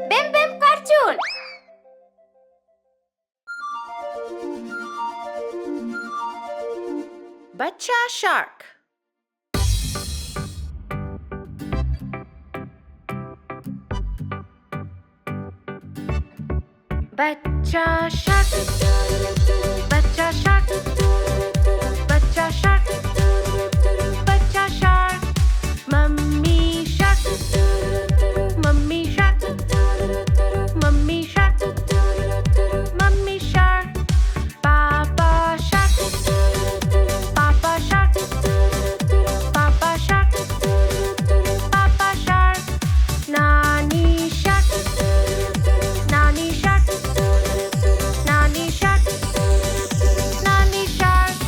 Bim Bim Cartoon. बच्चा shark. बच्चा shark, बच्चा शार्क, बच्चा शार्क, बच्चा shark. Mummy shark, mummy shark, mummy shark, mummy shark. पापा शार्क, पापा शार्क, पापा शार्क, पापा शार्क। नानी शार्क, नानी शार्क, नानी शार्क, नानी शार्क।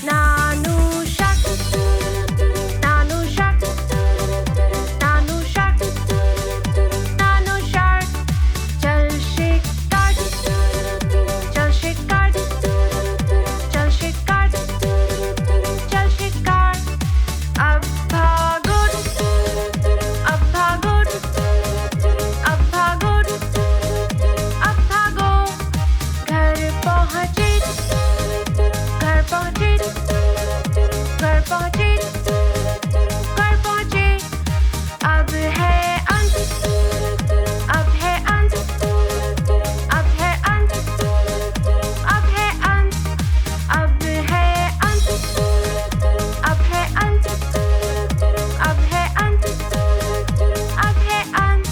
नानू शार्क, नानू शार्क, नानू शार्क, नानू शार्क। चल शिकार, चल शिकार, चल शिकार, चल शिकार। अब भागो, अब भागो, अब भागो, अब भागो। घर पहुंचे, घर पहुंचे, घर पहुंचे, घर पहुंचे। अब है अंत, अब है अंत, अब है अंत, अब है अंत, अब है अंत, अब है अंत, अब है अंत, अब है अंत।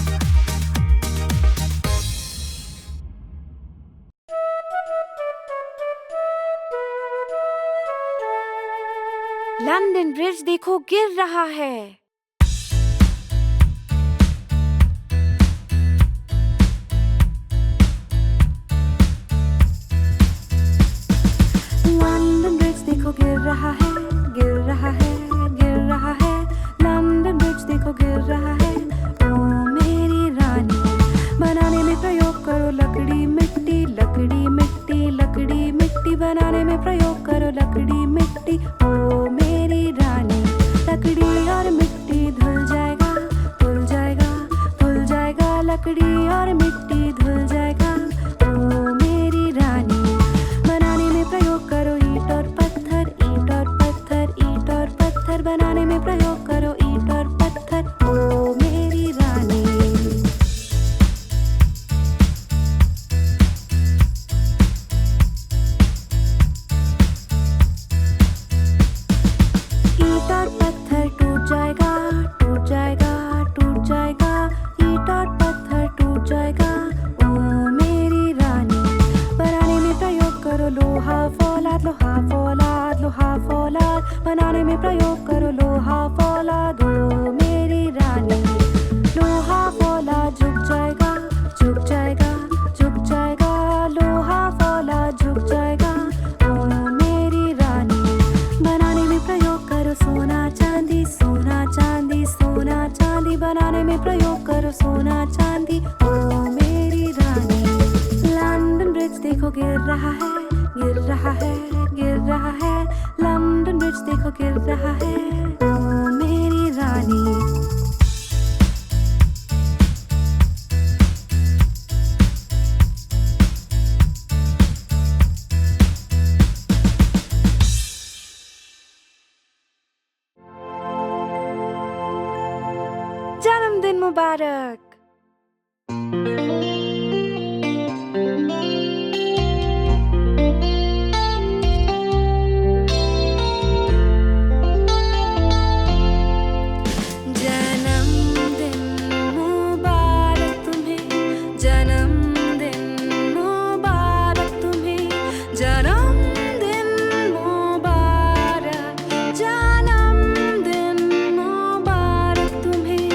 लंदन ब्रिज देखो गिर रहा है। लंदन ब्रिज देखो गिर रहा है, गिर रहा है, गिर रहा है। लंदन ब्रिज देखो गिर रहा है। ओ मेरी रानी, बनाने में प्रयोग करो लकड़ी मिट्टी, लकड़ी मिट्टी, लकड़ी मिट्टी। बनाने में प्रयोग करो लकड़ी मिट्टी। ओ मेरी रानी, लकड़ी और मिट्टी धुल जाएगा, धुल जाएगा, धुल जाएगा। लकड़ी और मिट्टी धुल जाएगा। ओ मेरी रानी, बनाने में प्रयोग करो ईंट और पत्थर, ईंट और पत्थर, ईंट और पत्थर। बनाने में प्रयोग करो ईंट और पत्थर। ओ मेरी रानी। ईंट और पत्थर टूट जाएगा, टूट जाएगा, टूट जाएगा। ईंट और पत्थर टूट जाएगा। ओ मेरी रानी, बनाने में प्रयोग करो लोहा फौलाद, लोहा फौलाद, लोहा फौलाद। बनाने में प्रयोग करो लोहा फौलाद। ओ मेरी रानी, लोहा फौलाद झुक जाएगा, झुक जाएगा, झुक जाएगा। लोहा फौलाद झुक जाएगा। ओ मेरी रानी, बनाने में प्रयोग करो सोना चांदी, सोना चांदी, सोना चांदी। बनाने में प्रयोग करो सोना चांदी। ओ मेरी रानी। लंदन ब्रिज देखो गिर रहा है, गिर रहा है, गिर रहा है। लंदन ब्रिज देखो गिर रहा है। ओ मेरी रानी। जन्मदिन मुबारक। जन्मदिन मुबारक तुम्हें, जन्मदिन मुबारक तुम्हें, जन्मदिन मुबारक, जन्मदिन मुबारक तुम्हें।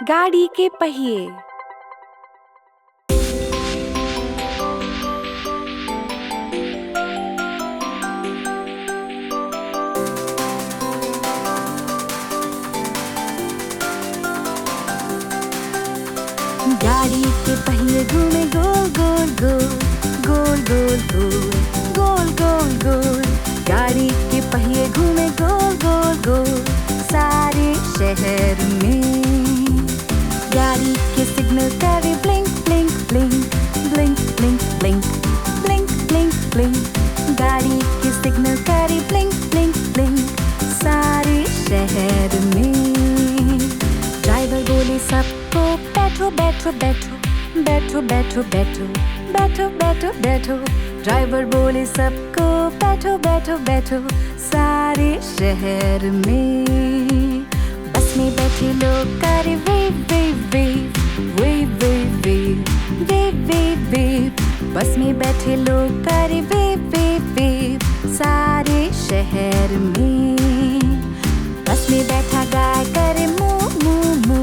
गाड़ी के पहिए। गाड़ी के पहिए घूमे गोल गोल गोल, गोल गोल गोल, गोल गोल गोल। गाड़ी के पहिए घूमे गोल गोल गोल, सारे शहर में। गाड़ी के सिग्नल करे blink blink blink, blink blink blink, blink blink blink. गाड़ी के सिग्नल करे ब्लिंक ब्लिंक ब्लिंक, सारे शहर में। ड्राइवर बोले सबको बैठो बैठो बैठो, बैठो बैठो बैठो, बैठो बैठो बैठो। ड्राइवर बोले सबको बैठो बैठो बैठो, सारे शहर में। बस में बैठे लोग करे wave wave wave, wave wave wave, wave wave wave. बस में बैठे लोग करे वेव वेव वेव, सारे शहर में। बस में बैठा गाय करे मू मू मू,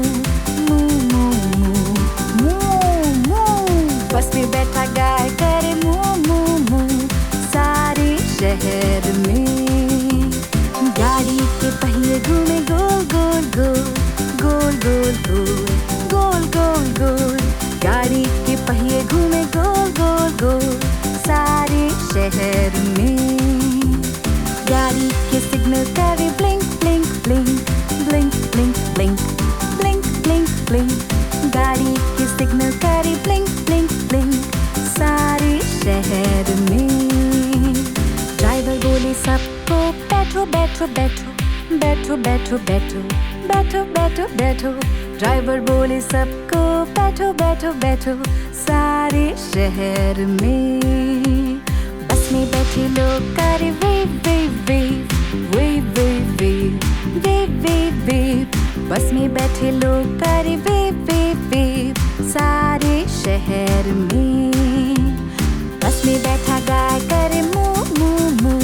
मू मू मू, मू मू। बस में बैठा गाय करे मू मू मू, सारे शहर में। गाड़ी के पहिए घूमे गोल गोल गोल, गोल गोल गोल, गोल गोल गोल। गाड़ी के पहिए घूमे गोल गोल गोल, सारे शहर में। गाड़ी के सिग्नल करे blink blink blink, blink blink blink, blink blink blink. गाड़ी के सिग्नल करे ब्लिंक ब्लिंक ब्लिंक, सारे शहर में। ड्राइवर बोले सबको बैठो बैठो बैठो, बैठो बैठो बैठो, बैठो बैठो बैठो। ड्राइवर बोले सबको बैठो बैठो बैठो, सारे शहर में। बस में बैठे लोग करे wave wave wave, wave wave wave, wave wave wave. बस में बैठे लोग करे वेव वेव वेव, सारे शहर में। बस में बैठा गाय करे मू मू मू,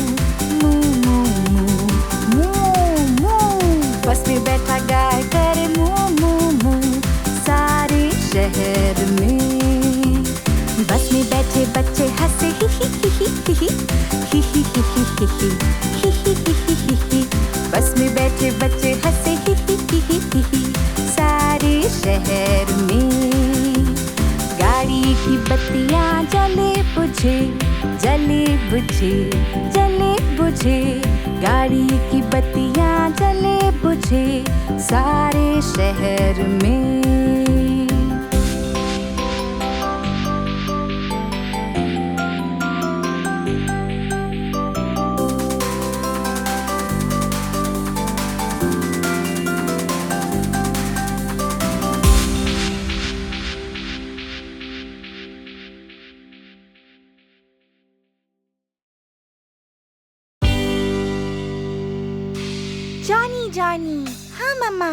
मू मू मू, मू मू। बस में बैठा गाय करे मू मू मू, सारे शहर में। बस में बैठे बच्चे हंसे ही ही ही ही ही, ही ही ही ही ही ही, ही ही ही ही ही। बस में बैठे बच्चे हंसे ही ही ही ही ही ही, सारे शहर में। गाड़ी की बत्तियां जले बुझे, जले बुझे, जले बुझे। गाड़ी की बत्तियां जले बुझे, सारे शहर में। जॉनी जॉनी, हाँ मम्मा।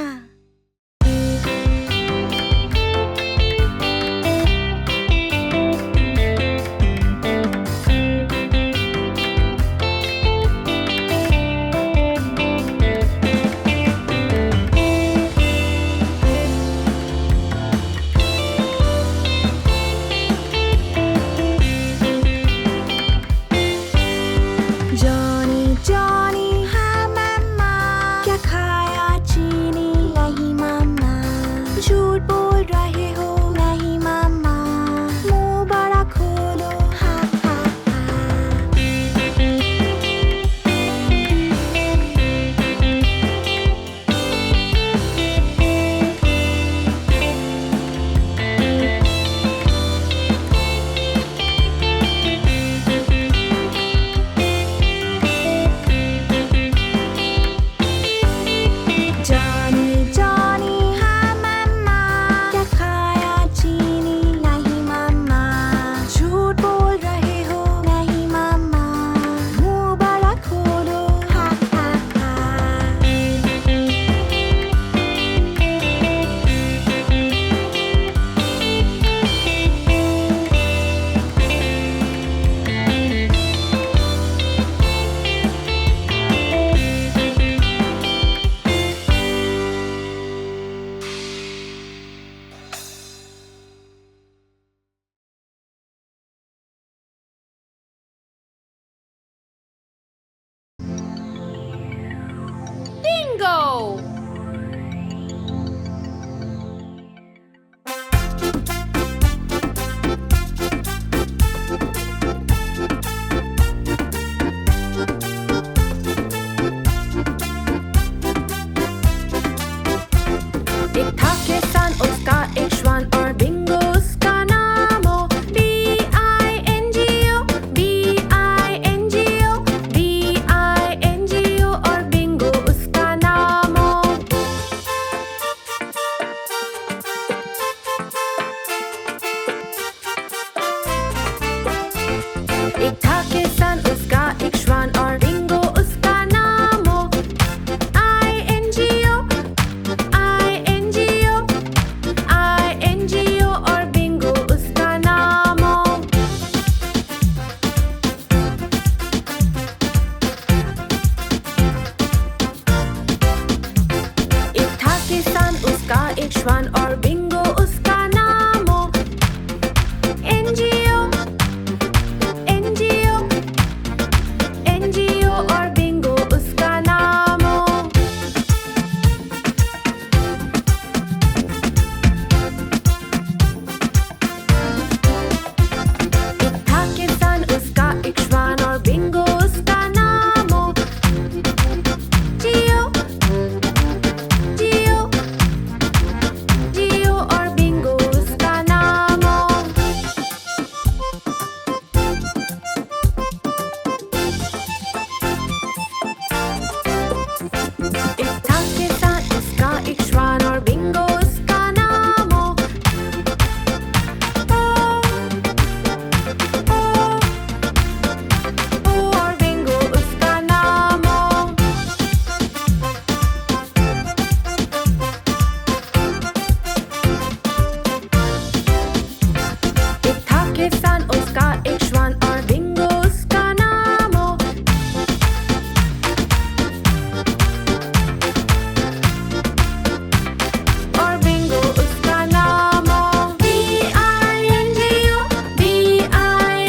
जॉनी जॉनी, हाँ मम्मा। क्या खाया चीनी? bingo. एक था किसान, उसका एक श्वान और बिंगो उसका नाम हो। B-I-N-G-O, B-I-N-G-O, B-I-N-G-O और बिंगो उसका नाम हो। एक था किसान, उसका एक श्वान और बिंगो उसका नाम हो। I-N-G-O, I-N-G-O, I-N-G-O और बिंगो उसका नाम हो। एक था किसान, उसका एक श्वान और बिंगो उसका नाम हो। N-G-O, N-G-O, N-G-O और बिंगो उसका नाम हो। एक था किसान, उसका एक श्वान और बिंगो उसका नाम हो। G-O, G-O, G-O और बिंगो उसका नाम हो। एक था किसान, उसका एक श्वान और बिंगो उसका नाम हो। ओ और बिंगो उसका नाम हो। एक था किसान, उसका एक श्वान और बिंगो उसका नाम हो। और बिंगो उसका नाम हो। B-I-N-G-O, B-I-N-G-O,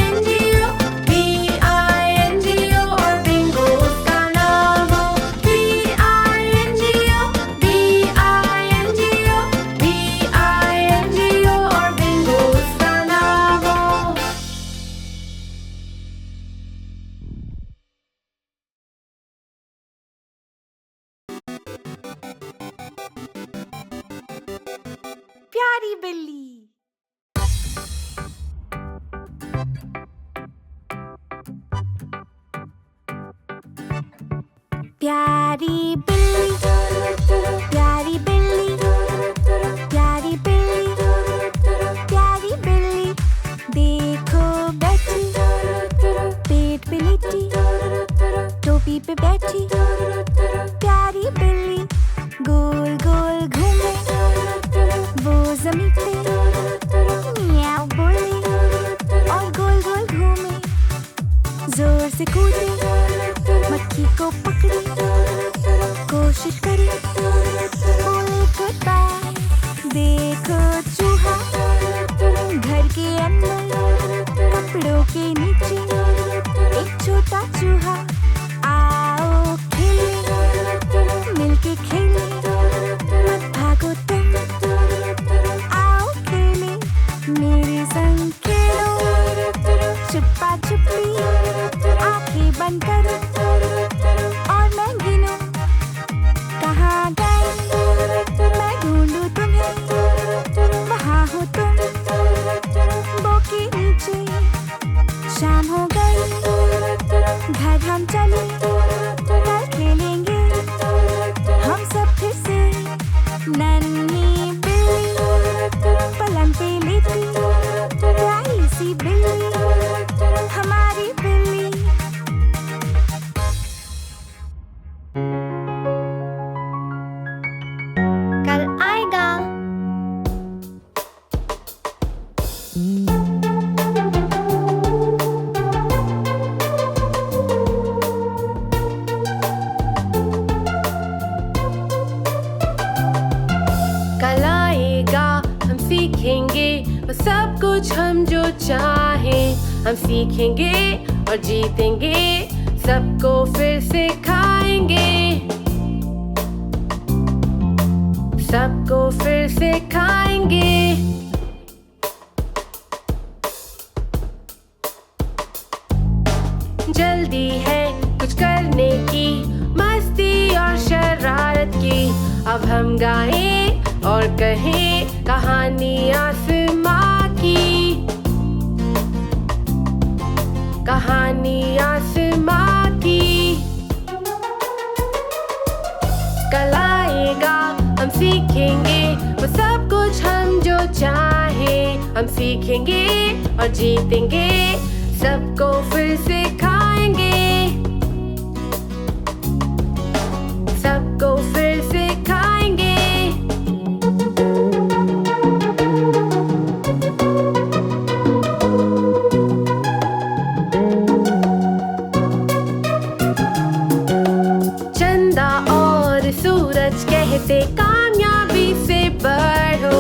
B-I-N-G-O और बिंगो उसका नाम हो। B-I-N-G-O, B-I-N-G-O, B-I-N-G-O और बिंगो उसका नाम हो। प्यारी बिल्ली। प्यारी बिल्ली, प्यारी बिल्ली, प्यारी बिल्ली, प्यारी बिल्ली, देखो बैठी, पेट पे लेटी, टोपी पे बैठी। प्यारी बिल्ली गोल गोल घूमे, वो जमीन पे मियाऊ बोले और गोल गोल घूमे। जोर से कूदे, मक्खी को पकड़े, कोशिश करे, बोले गुड बाय। देखो चूहा घर के अंदर, कपड़ों के नीचे, एक छोटा चूहा। आओ खेले, मिलके खेले, मत भागो तुम, आओ खेले, मेरे संग खेलो। छुपा छुपी, आंखें बंद करो और मैं गिनूं, कहाँ गए मैं ढूंढूं तुम्हें, वहाँ हो तुम, बो के नीचे। शाम हो गई, घर हम चले, कल खेलेंगे हम सब फिर से। नन्ही बिल्ली पलंग पे लेटी, प्यारी सी बिल्ली, हमारी बिल्ली। कल आएगा। कल आएगा, हम सीखेंगे वो सब कुछ हम जो चाहें। हम सीखेंगे और जीतेंगे, सबको फिर सिखाएंगे। सबको फिर से खाएंगे। जल्दी है कुछ करने की, मस्ती और शरारत की। अब हम गाएं और कहें कहानी आसमां की, कहानी आसमां की। कल आएगा हम सीखेंगे वो सब कुछ हम जो चाहें। हम सीखेंगे और जीतेंगे, सबको फिर से खाएंगे, सबको फिर से खाएंगे। चंदा और सूरज कहते कामयाबी से बढ़ो।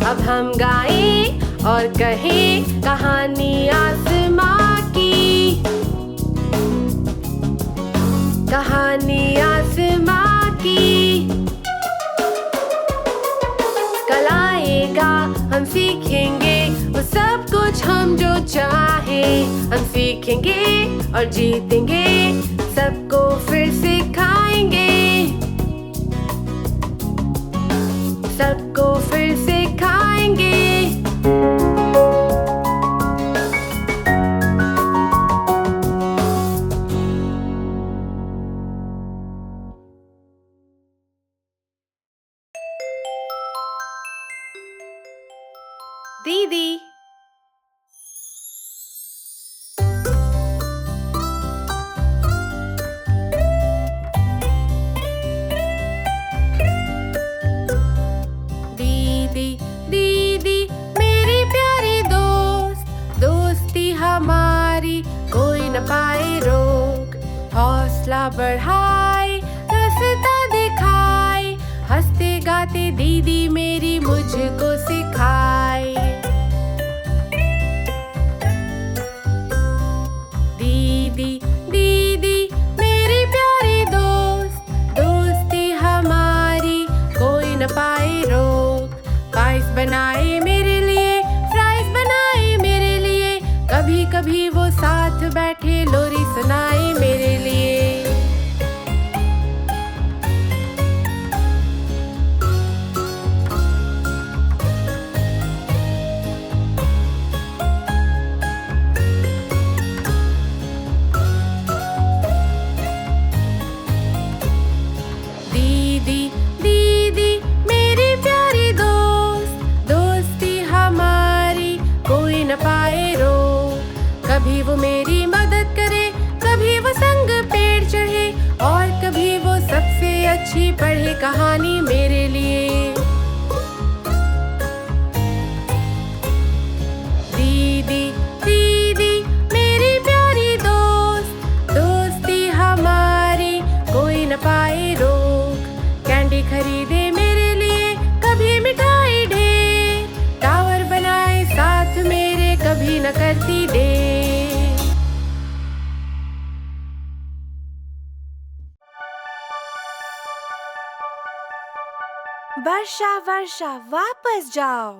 अब हम गाएं और कहें कहानी आसमां की, कहानी आसमां की। कल आएगा हम सीखेंगे वो सब कुछ हम जो चाहें। हम सीखेंगे और जीतेंगे, सबको फिर से खाएंगे, सबको फिर से खाएंगे। दीदी दीदी दीदी मेरी प्यारी दोस्त, दोस्ती हमारी कोई न पाए रोक। हौसला बढ़ाए, रास्ता दिखाए, हंसते गाते दीदी मेरी मुझको सिखाए। दीदी दीदी मेरी प्यारी दोस्त, दोस्ती हमारी कोई न पाए रोक। पाइस बनाए मेरे लिए, फ्राइज बनाए मेरे लिए, कभी कभी वो साथ बैठे लोरी सुनाए मेरे लिए। दीदी दीदी मेरी प्यारी दोस्त, दोस्ती हमारी कोई न पाए रोक। कभी वो मेरी मदद करे, कभी वो संग पेड़ चढ़े, और कभी वो सबसे अच्छी पढ़े कहानी मेरे लिए। दीदी दीदी मेरी प्यारी दोस्त, दोस्ती हमारी कोई न पाए रोक। कैंडी खरीदे मेरे लिए, कभी मिठाई ढेर, टावर बनाए साथ मेरे, कभी न करती देर। वर्षा वर्षा वापस जाओ।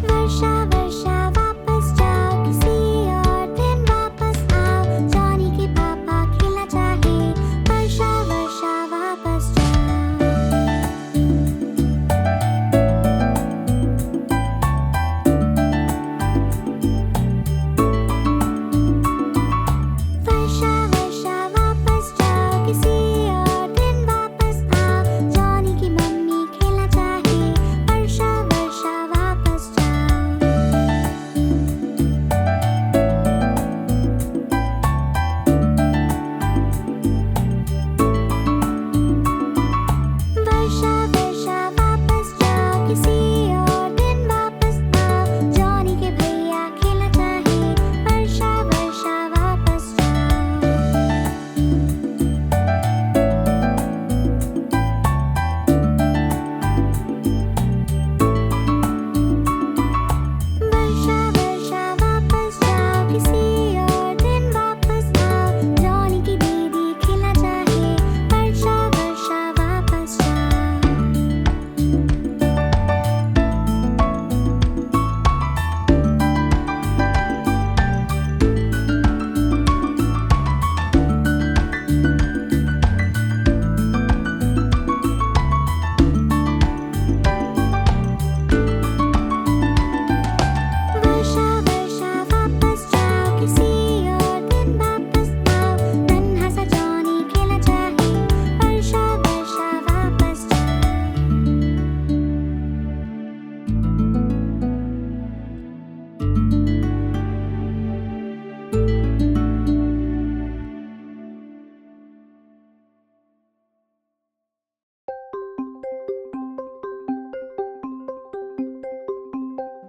वर्षा वर्षा वापस जाओ, किसी और दिन वापस आओ। जॉनी के पापा खेलना चाहे, वर्षा वर्षा वापस जाओ।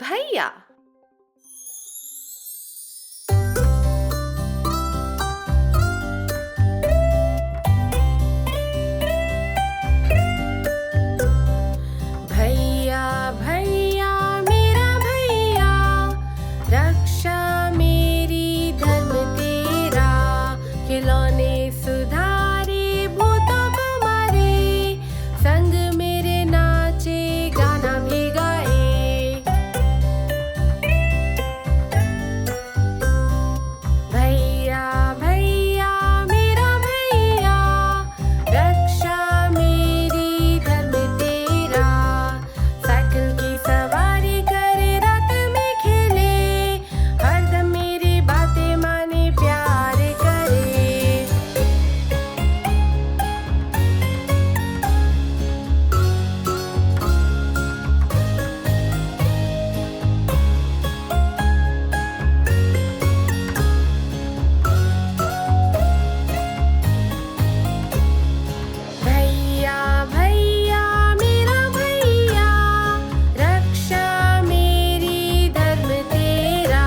भैया। भैया भैया मेरा भैया, रक्षा मेरी धर्म तेरा, खिलौने सुधारे भूतों को मारे, संग मेरे नाचे गाना भी गाए। भैया भैया मेरा भैया, रक्षा मेरी धर्म तेरा, साइकिल की सवारी करे रात में खेले, हरदम मेरी बातें माने प्यार करे। भैया भैया मेरा भैया, रक्षा मेरी धर्म तेरा,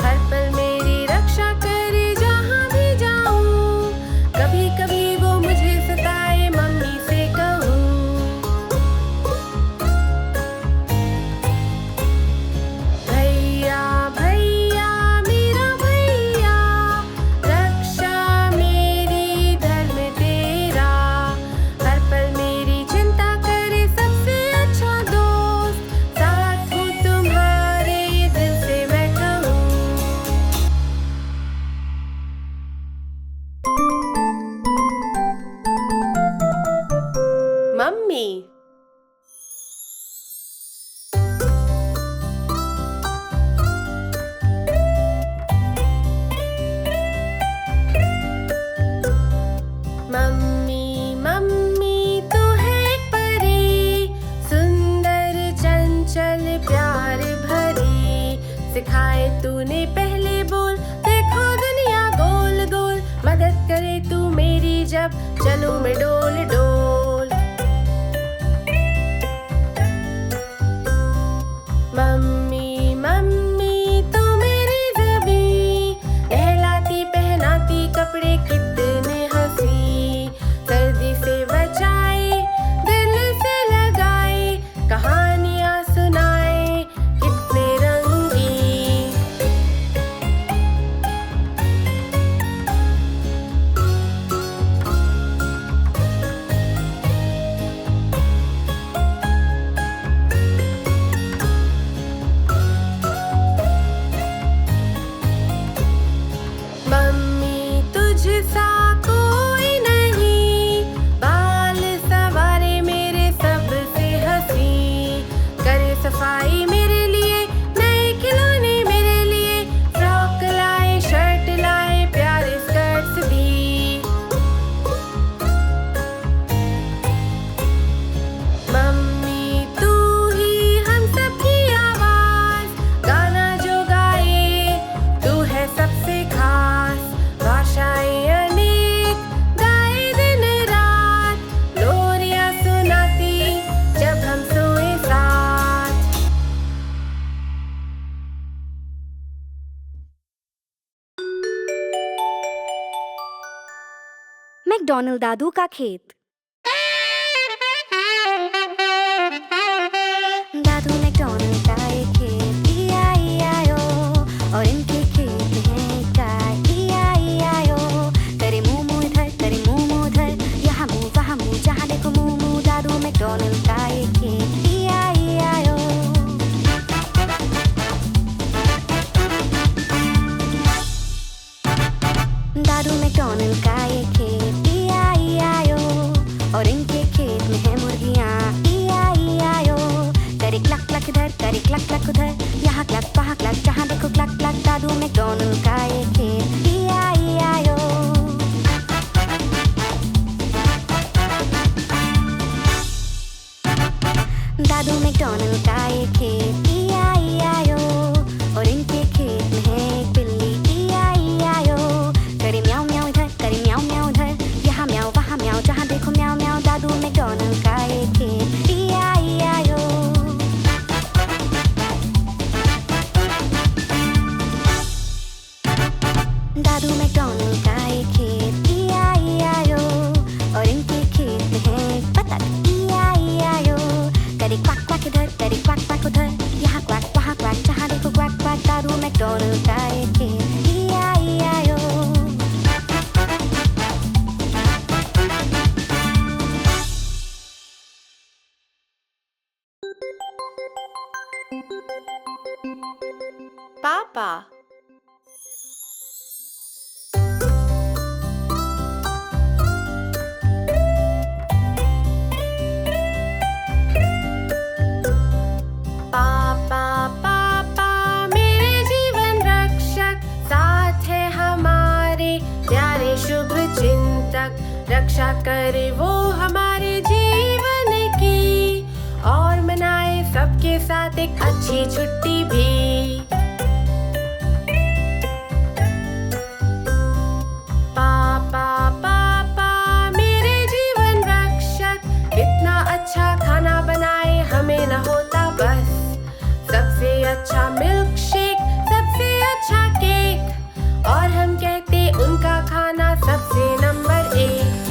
हर पल मेरी रक्षा करे जहाँ भी जाऊँ, कभी कभी वो मुझे सताए मम्मी से कहूँ। भैया भैया मेरा भैया, रक्षा मेरी धर्म तेरा, हर पल मेरी चिंता करे सबसे अच्छा दोस्त, साथ हूँ तुम्हारे दिल से मैं कहूँ। मम्मी। मम्मी मम्मी तू है एक परी, सुंदर चंचल प्यार भरी, सिखाए तूने पहले बोल, देखो दुनिया गोल गोल, मदद करे तू मेरी जब चलूं मैं डोल डोल। मम्मी मम्मी तू मेरी ज़बी, नहलाती पहनाती कपड़े कितने हंसी, सर्दी से बचाए दिल से लगाए, कहानियाँ सुनाए कितने रंगी। मम्मी तुझसा कोई नहीं, बाल सवारे मेरे सबसे हंसी, करे सफाई मेरे लिए, नए खिलौने मेरे लिए, फ्रॉक लाए शर्ट लाए प्यारे स्कर्ट्स भी। मम्मी तू ही हम सबकी आवाज, गाना जो गाए तू है सबसे खास, भाषाएं अनेक गाए दिन रात, लोरियां सुनाती जब हम सोए साथ। मैकडॉनल्ड दादू का खेत। दादू मैकडॉनल्ड का एक खेत, E-I-E-I-O, और इनके खेत हैं गाय, E-I-E-I-O, करे मुँह मुँह इधर, करे मुँह मुँह उधर, यहाँ मुँह वहाँ मुँह, जहाँ देखो मुँह मुँह, दादू मैकडॉनल्ड का एक खेत, E-I-E-I-O। दादू मैकडॉनल्ड का एक खेत, E-I-E-I-O, और इनके खेत में है मुर्गियाँ, E-I-E-I-O, करे क्लक क्लक इधर, करे क्लक क्लक उधर, यहाँ क्लक वहाँ क्लक, जहाँ देखो क्लक क्लक, दादू मैकडॉनल्ड का एक खेत, E-I-E-I-O। दादू मैकडॉनल्ड का एक खेत, E-I-E-I-O, और इनके खेत में है एक बिल्ली, E-I-E-I-O, करे म्याऊं म्याऊं इधर, करे म्याऊं म्याऊं उधर, यहाँ म्याऊं वहाँ म्याऊं, जहाँ देखो म्याऊं म्याऊं, दादू मैकडॉनल्ड का एक खेत, E-I-E-I-O। इधर तेरे क्वाक क्वाक उधर, यहाँ क्वाक वहाँ क्वाक, जहाँ देखो क्वाक क्वाक, दारू मैकडॉनल्ड का ये खेल, E-I-E-I-O. पापा, पापा पापा मेरे जीवन रक्षक, साथ है हमारे प्यारे शुभ चिंतक, रक्षा करे वो हमारे जीवन की, और मनाए सबके साथ एक अच्छी छुट्टी भी। पापा पापा मेरे जीवन रक्षक, कितना अच्छा खाना बनाए हमें न होता बस, सबसे अच्छा मिल्क शेक, सबसे अच्छा केक, और हम कहते उनका खाना सबसे नंबर 1।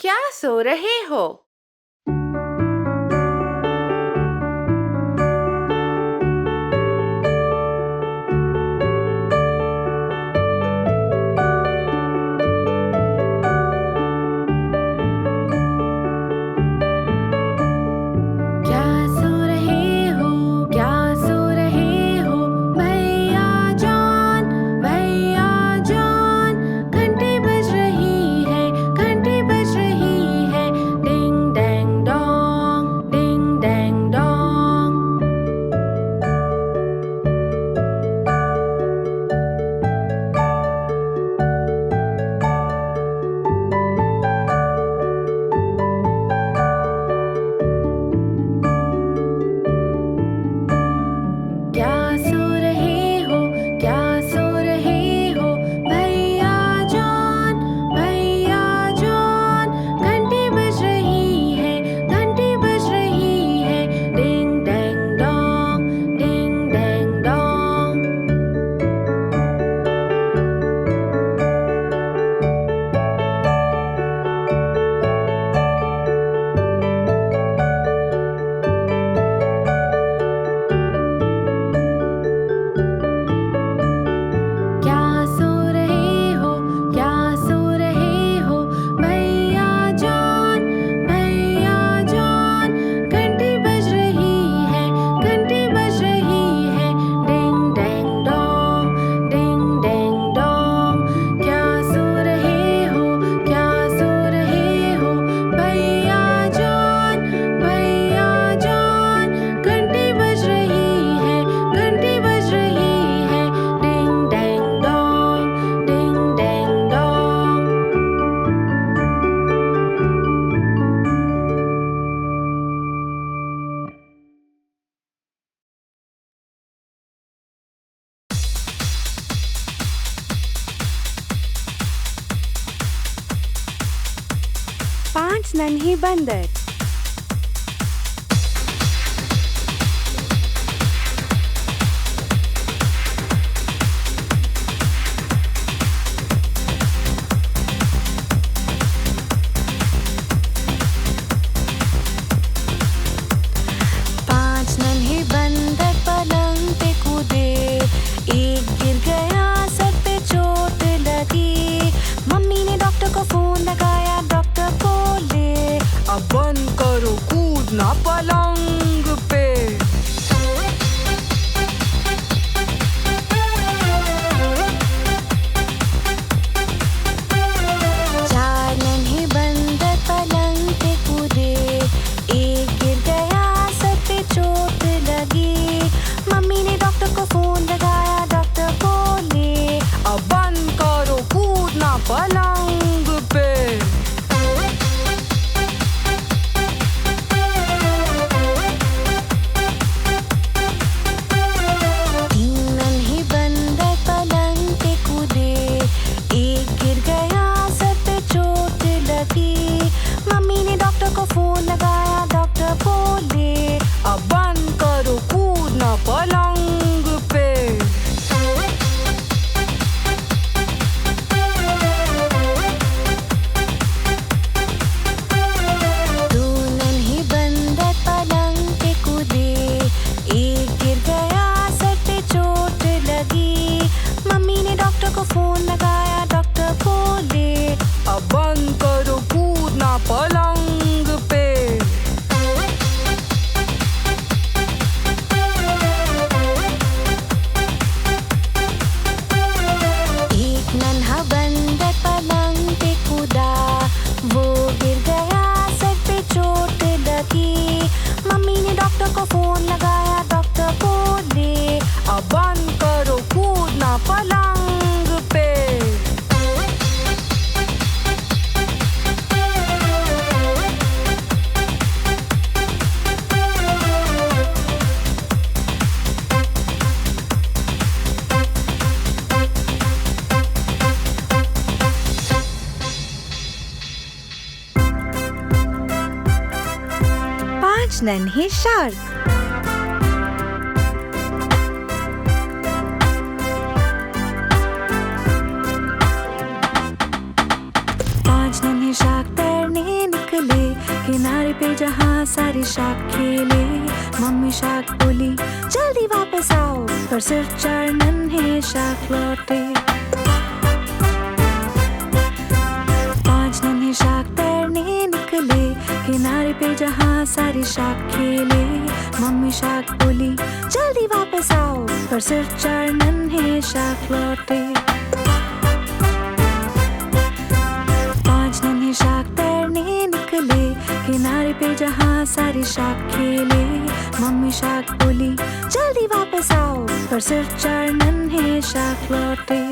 क्या सो रहे हो? क्या सो रहे हो? क्या सो रहे हो? भैया जान, घंटी बज रही है, घंटी बज रही है। डिंग डैंग डोंग, डिंग डैंग डोंग। क्या सो रहे हो? क्या सो रहे हो? भैया जान, घंटी बज रही है, घंटी बज रही है। डिंग डैंग डोंग, डिंग डैंग डोंग। क्या सो रहे हो? क्या सो रहे हो? भैया जान, घंटी बज रही है, घंटी बज रही है। डिंग डैंग डोंग, डिंग डैंग डोंग। क्या सो रहे हो? क्या सो रहे हो? भैया जान, घंटी बज रही है, घंटी बज रही है। डिंग डैंग डोंग, डिंग डैंग डोंग। 5 नन्हे बंदर। पांच नन्हे बंदर पलंग पे कूदे, एक गिर गया, सर पे चोट लगी। मम्मी ने डॉक्टर को फोन लगाया, डॉक्टर बोले अब बंद करो कूदना पलंग पे। चार नन्हे बंदर पलंग पे कूदे, एक गिर गया, सर पे चोट लगी। मम्मी ने डॉक्टर को फोन लगाया, डॉक्टर बोले अब बंद करो कूदना पलंग पे। तीन नन्हे बंदर पलंग पे कूदे, एक गिर गया, सर पे चोट लगी। मम्मी ने डॉक्टर को फोन लगाया, डॉक्टर बोले अब बंद करो कूदना पलंग पे। दो नन्हे बंदर पलंग पे कूदे, एक गिर गया, सर पे चोट लगी। मम्मी ने डॉक्टर को फोन लगाया, डॉक्टर बोले अब बंद करो कूदना पलंग पे। एक नन्हा बंदर पलंग पे कूदा, वो गिर गया, सर पे चोट लगी। मम्मी ने डॉक्टर को फोन लगाया, डॉक्टर बोले अब बंद करो कूदना पलंग पे। पांच नन्हे शार्क। पांच नन्हे शार्क तैरने किनारे पे जहाँ सारे शार्क खेले। मम्मी शार्क बोली जल्दी वापस आओ, पर सिर्फ 4 नन्हे शार्क लौटे। 5 नन्हे शार्क तैरने निकले, किनारे पे जहाँ सारे शार्क खेले। मम्मी शार्क बोली जल्दी वापस आओ, पर सिर्फ 4 नन्हे शार्क लौटे। 5 नन्हे शार्क तैरने निकले, किनारे पे जहाँ सारे शार्क खेले। मम्मी शार्क बोली जल्दी वापस आओ, पर सिर्फ 4 नन्हे शार्क लौटे।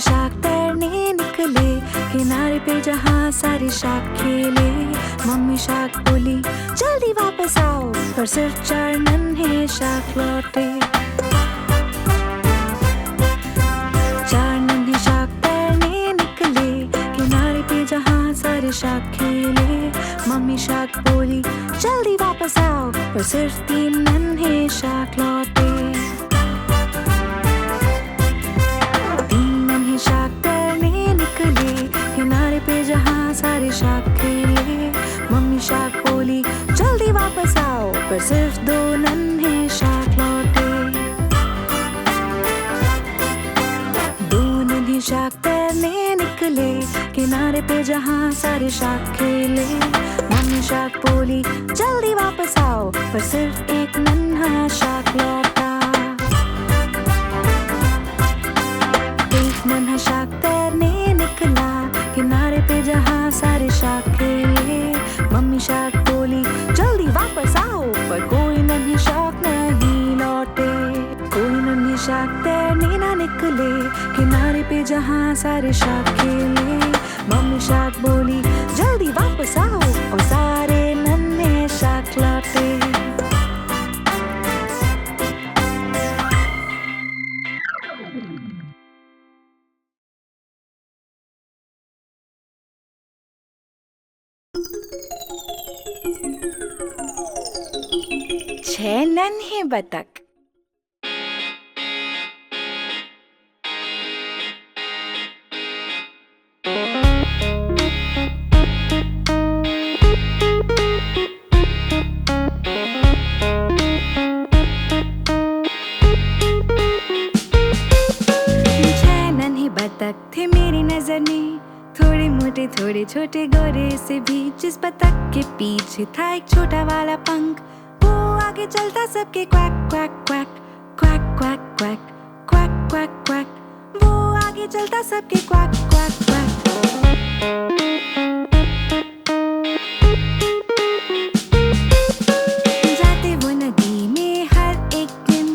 शार्क तैरने निकले, किनारे पे जहाँ सारे शार्क खेले। मम्मी शार्क बोली जल्दी वापस आओ, पर सिर्फ 4 नन्हे शार्क लौटे। 4 नन्हे शार्क तैरने निकले, किनारे पे जहाँ सारे शार्क खेले। मम्मी शार्क बोली जल्दी वापस आओ, पर सिर्फ 3 नन्हे शार्क लौटे। शार्क तैरने निकले, किनारे पे जहाँ सारे शार्क खेले। मम्मी शार्क बोली जल्दी वापस आओ, पर सिर्फ 2 नन्हे शार्क लौटे। 2 नन्हे शार्क तैरने निकले, किनारे पे जहाँ सारे शार्क खेले। मम्मी शार्क बोली जल्दी वापस आओ, पर सिर्फ 1 नन्हा शार्क लौटा। नन्हा शार्क तैरने निकला, किनारे पे जहाँ सारे शार्क खेले। मम्मी शार्क बोली जल्दी वापस आओ, पर कोई नन्हे शार्क नहीं लौटे। कोई नन्हे शार्क तैरने ना निकले, किनारे पे जहाँ सारे शार्क खेले। मम्मी शार्क बोली जल्दी वापस आओ, और सारे नन्हे शार्क लौटे। छह नन्हे बतख। छह नन्हे बतख थे मेरी नजर में, थोड़े मोटे थोड़े छोटे गोरे से भी। जिस बतख के पीछे था एक छोटा वाला पंख, आगे चलता सबके quack quack quack quack quack quack quack quack quack. वो आगे चलता सबके क्वैक क्वैक क्वैक। जाते वो नदी में हर एक दिन,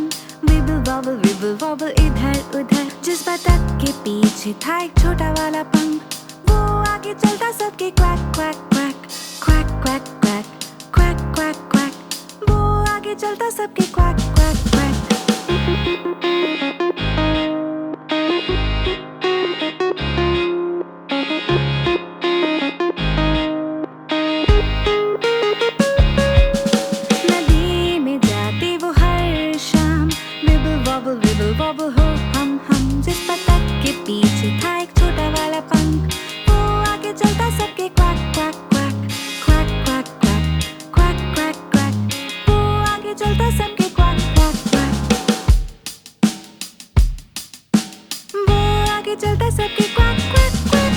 विबल वॉबल इधर उधर। जिस बतख के पीछे था एक छोटा वाला पंख, वो आगे चलता सबके quack quack quack quack quack quack quack quack quack. आगे चलता सबके क्वैक क्वैक क्वैक। नदी में जाते वो हर शाम, विबल वॉबल हो हम। जिस बतख के पीछे था एक छोटा वाला पंख, वो आगे चलता सबके quack quack quack quack quack quack quack quack quack. चलता सबके क्वैक क्वैक क्वैक। वो आगे चलता सबके क्वैक क्वैक क्वैक।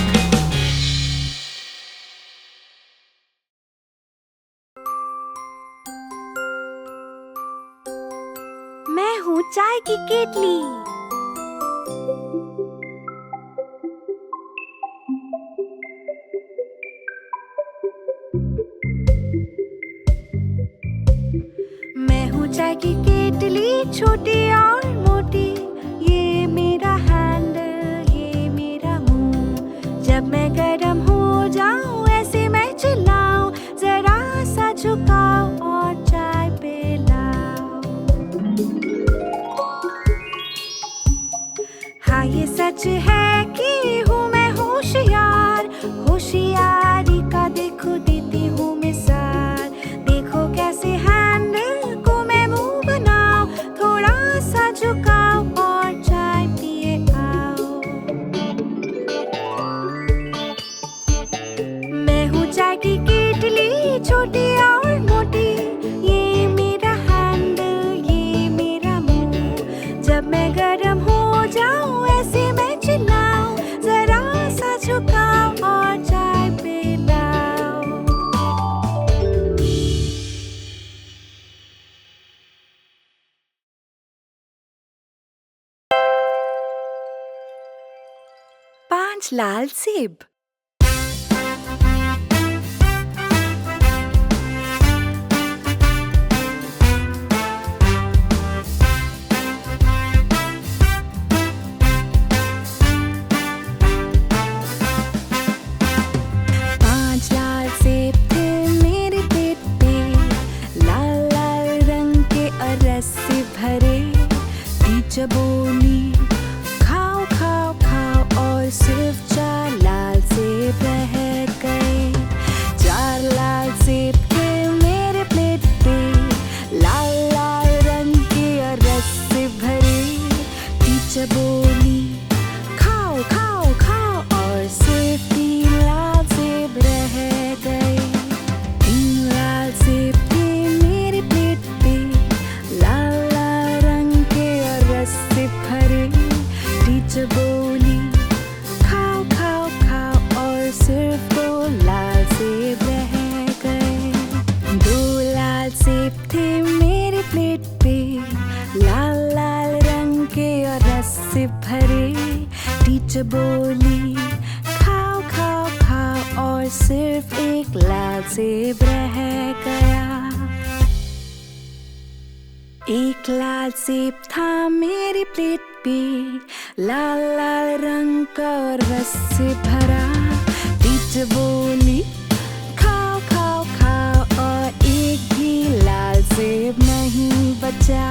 मैं हूँ चाय की केतली। चाय की केतली छोटी और मोटी, ये मेरा हैंडल, ये मेरा मुंह। जब मैं गर्म हो जाऊं ऐसे मैं चिल्लाऊं, जरा सा झुकाओ और चाय पिलाओ। हाँ ये सच है कि हूँ मैं होशियार, होशियारी चाय की केटली छोटी और मोटी, ये मेरा हैंडल, ये मेरा मुंह। जब मैं गरम हो जाऊं ऐसे मैं चिल्लाऊं, जरा सा झुकाओ और चाय पिलाओ। पांच लाल सेब। पांच लाल सेब थे मेरे पेट पे, लाल लाल रंग के और रस से भरे। टीचर बोली खाओ खाओ खाओ, और सिर्फ 4 लाल सेब रह गए। 4 लाल सेब थे मेरे प्लेट पे, लाल लाल रंग के और रस से भरे। टीचर बोली खाओ खाओ खाओ, और सिर्फ 3 लाल सेब रह गए। 3 लाल सेब थे मेरे प्लेट पे, लाल लाल रंग के और रस से भरे। टीचर बोली खाओ खाओ खाओ, और सिर्फ 2 लाल सेब रह गए। 2 लाल सेब थे मेरे प्लेट पे, लाल लाल रंग के और रस से भरे। टीचर बोली खाओ खाओ खाओ, और सिर्फ 1 लाल सेब रह गया। 1 लाल सेब था मेरी प्लेट पे, लाल लाल रंग का और रस से भरा। टीचर बोली खाओ खाओ खाओ, और 1 भी लाल सेब नहीं बचा।